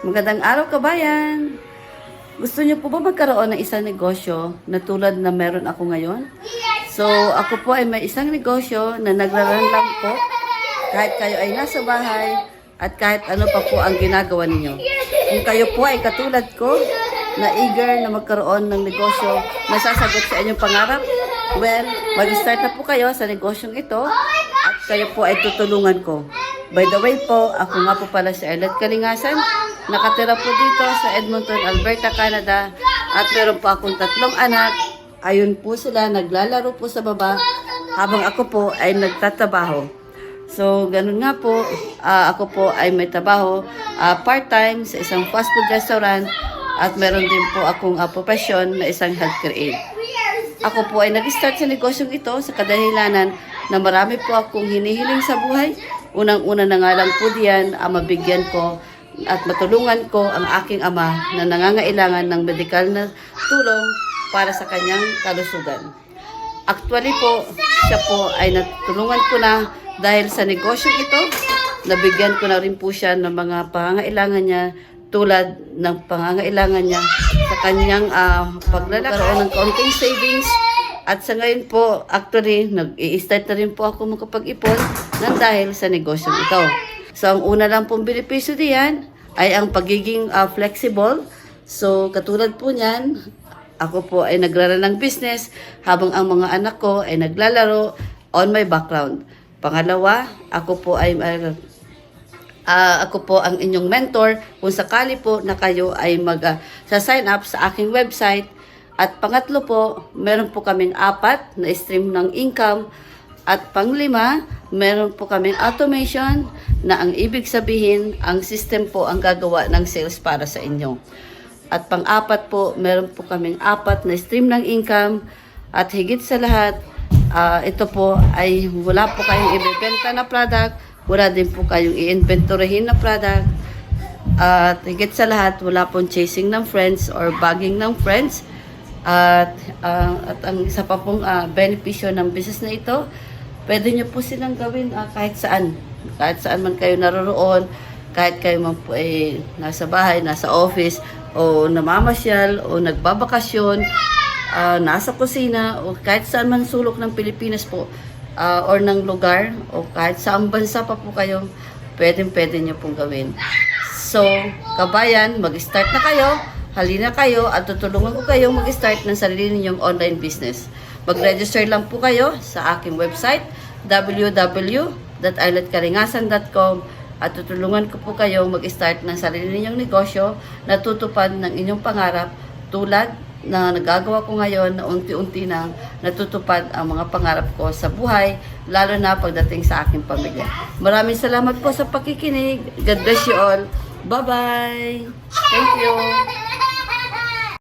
Magandang araw, kabayan! Gusto niyo po ba magkaroon ng isang negosyo na tulad na meron ako ngayon? So, ako po ay may isang negosyo na nagraran lang po kahit kayo ay nasa bahay at kahit ano pa po ang ginagawa ninyo. Kung kayo po ay katulad ko na eager na magkaroon ng negosyo na sasagot sa inyong pangarap, well, mag-start na po kayo sa negosyong ito at kayo po ay tutulungan ko. By the way po, ako nga po pala si Arlette Kalingasan. Nakatira po dito sa Edmonton, Alberta, Canada. At meron po akong 3 anak. Ayun po sila, naglalaro po sa baba habang ako po ay nagtatrabaho. So, ganun nga po, ako po ay may trabaho part-time sa isang fast food restaurant at meron din po akong profession na isang healthcare aide. Ako po ay nag-start sa negosyong ito sa kadahilanan na marami po akong hinihiling sa buhay. Unang-una na nga lang po diyan, mabigyan ko at matulungan ko ang aking ama na nangangailangan ng medikal na tulong para sa kanyang kalusugan. Actually po, siya po ay natulungan ko na dahil sa negosyong ito, nabigyan ko na rin po siya ng mga pangangailangan niya tulad ng pangangailangan niya sa kanyang paglalakaroon ng kaunting savings. At sa ngayon po, actually, nag-i-start na rin po ako makapag-ipon ng dahil sa negosyong ito. So, ang una lang pong benepisyo diyan ay ang pagiging flexible. So, katulad po niyan, ako po ay nagrara ng business habang ang mga anak ko ay naglalaro on my background. Pangalawa, ako po ang inyong mentor kung sakali po na kayo ay mag-sign up sa aking website. At pangatlo po, meron po kaming 4 na stream ng income. At panglima, meron po kaming automation na ang ibig sabihin, ang system po ang gagawa ng sales para sa inyo. At pang-4 po, meron po kaming 4 na stream ng income. At higit sa lahat, ito po ay wala po kayong ibebenta na product, wala din po kayong i-inventoryhin na product. At higit sa lahat, wala pong chasing ng friends or bagging ng friends. At ang isa pa pong benepisyo ng business na ito, pwede nyo po silang gawin kahit saan. Kahit saan man kayo naroroon, kahit kayo man po ay nasa bahay, nasa office, o namamasyal, o nagbabakasyon, nasa kusina, o kahit saan man sulok ng Pilipinas po, or ng lugar, o kahit saang bansa pa po kayo, pwede nyo pong gawin. So, kabayan, mag-start na kayo. Halina kayo at tutulungan ko kayong mag-start ng sarili ninyong online business. Mag-register lang po kayo sa aking website, www.arlettekalingasan.com, at tutulungan ko po kayo mag-start ng sarili ninyong negosyo na tutupad ng inyong pangarap tulad na nagagawa ko ngayon na unti-unti nang natutupad ang mga pangarap ko sa buhay, lalo na pagdating sa aking pamilya. Maraming salamat po sa pakikinig. God bless you all. Bye-bye. Thank you.